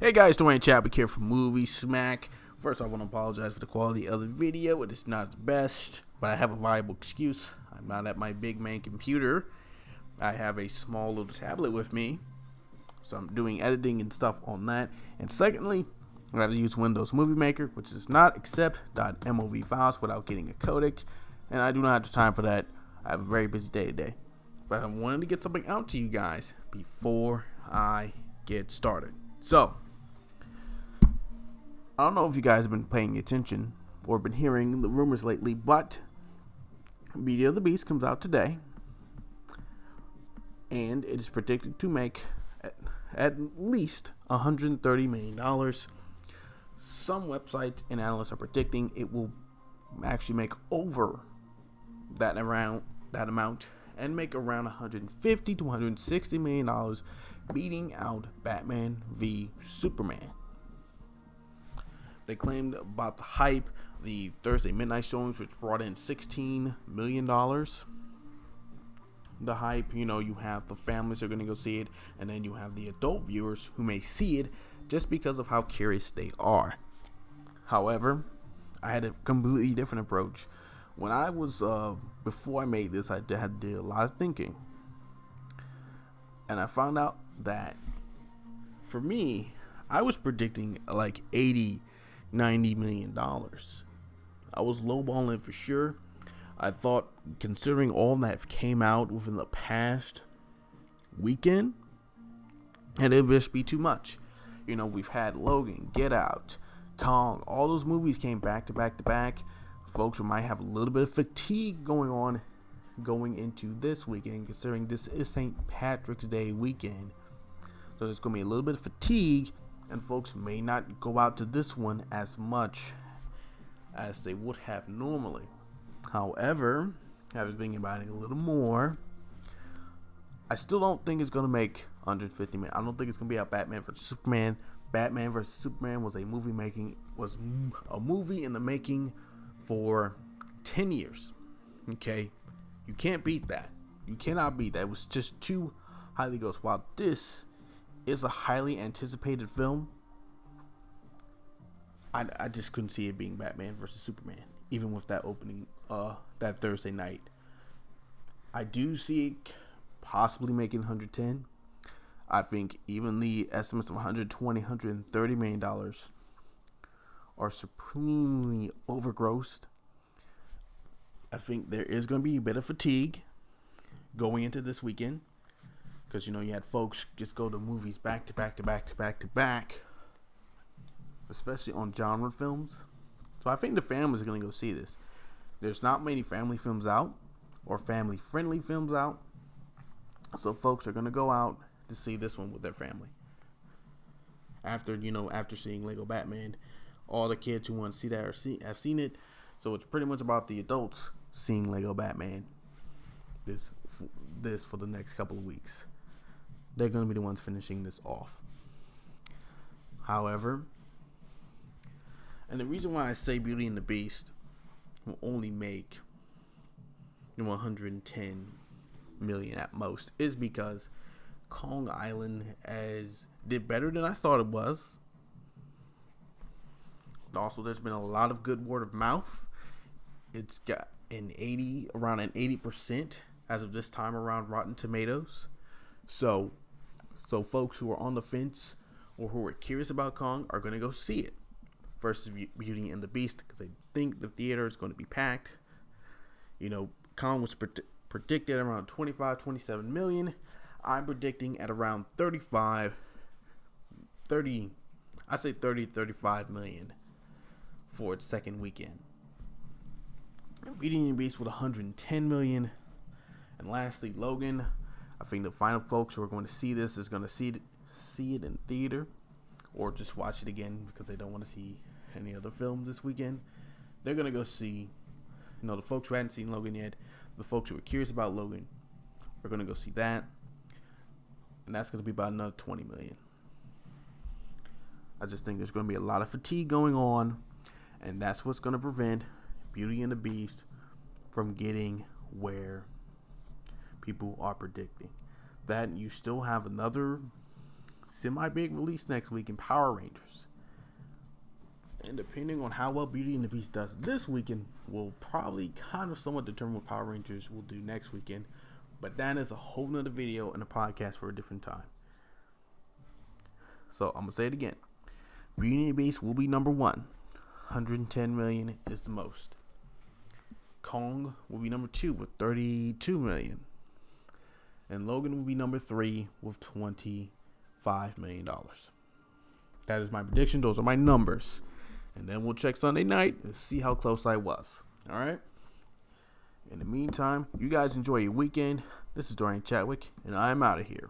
Hey guys, Dwayne Chadwick here from Movie Smack. First, I want to apologize for the quality of the video. It is not the best, but I have a viable excuse. I'm not at my big man computer. I have a small little tablet with me, so I'm doing editing and stuff on that. And secondly, I got to use Windows Movie Maker, which does not accept .mov files without getting a codec, and I do not have the time for that. I have a very busy day today, but I wanted to get something out to you guys before I get started. So, I don't know if you guys have been paying attention or been hearing the rumors lately, but Beauty of the Beast comes out today, and it is predicted to make at least $130 million. Some websites and analysts are predicting it will actually make over that amount and make around $150 to $160 million, beating out Batman v Superman. They claimed about the hype, the Thursday midnight showings, which brought in $16 million. The hype, you have the families who are going to go see it, and then you have the adult viewers who may see it just because of how curious they are. However, I had a completely different approach. When I was, before I made this, I had to do a lot of thinking. And I found out that, for me, I was predicting like $80-90 million. I was lowballing for sure. I thought, considering all that came out within the past weekend, and it would just be too much. We've had Logan, Get Out, Kong, all those movies came back to back to back. Folks might have a little bit of fatigue going into this weekend, considering this is St. Patrick's Day weekend. So there's going to be a little bit of fatigue, and folks may not go out to this one as much as they would have normally. However, I was thinking about it a little more. I still don't think it's going to make $150 million. I don't think it's going to be a Batman vs Superman. Batman vs Superman was a movie in the making for 10 years. Okay, you can't beat that. You cannot beat that. It was just too highly gross. While this is a highly anticipated film, I just couldn't see it being Batman versus Superman, even with that opening that Thursday night. I do see it possibly making 110. I think even the estimates of $120-130 million are supremely overgrossed. I think there is going to be a bit of fatigue going into this weekend, because you had folks just go to movies back to back to back to back to back, especially on genre films. So I think the families are going to go see this. There's not many family films out or family friendly films out, so folks are going to go out to see this one with their family. After seeing Lego Batman, all the kids who want to see that have seen it. So it's pretty much about the adults seeing Lego Batman this for the next couple of weeks. They're going to be the ones finishing this off. However, and the reason why I say Beauty and the Beast will only make 110 million at most is because Kong Island did better than I thought it was. Also, there's been a lot of good word of mouth. It's got around an 80% as of this time around Rotten Tomatoes. So folks who are on the fence or who are curious about Kong are going to go see it versus Beauty and the Beast, because they think the theater is going to be packed. Kong was predicted around 25-27 million. I'm predicting at around 35 million for its second weekend. Beauty and the Beast with 110 million. And lastly, Logan. I think the final folks who are going to see this is going to see it in theater, or just watch it again because they don't want to see any other films this weekend. They're going to go see, the folks who hadn't seen Logan yet, the folks who are curious about Logan are going to go see that. And that's going to be about another 20 million. I just think there's going to be a lot of fatigue going on, and that's what's going to prevent Beauty and the Beast from getting where people are predicting. That you still have another semi-big release next week in Power Rangers. And depending on how well Beauty and the Beast does this weekend, will probably kind of somewhat determine what Power Rangers will do next weekend. But that is a whole nother video and a podcast for a different time. So I'm going to say it again. Beauty and the Beast will be number 1. 110 million is the most. Kong will be number 2 with 32 million. And Logan will be number 3 with $25 million. That is my prediction. Those are my numbers. And then we'll check Sunday night and see how close I was. All right? In the meantime, you guys enjoy your weekend. This is Dorian Chadwick, and I'm out of here.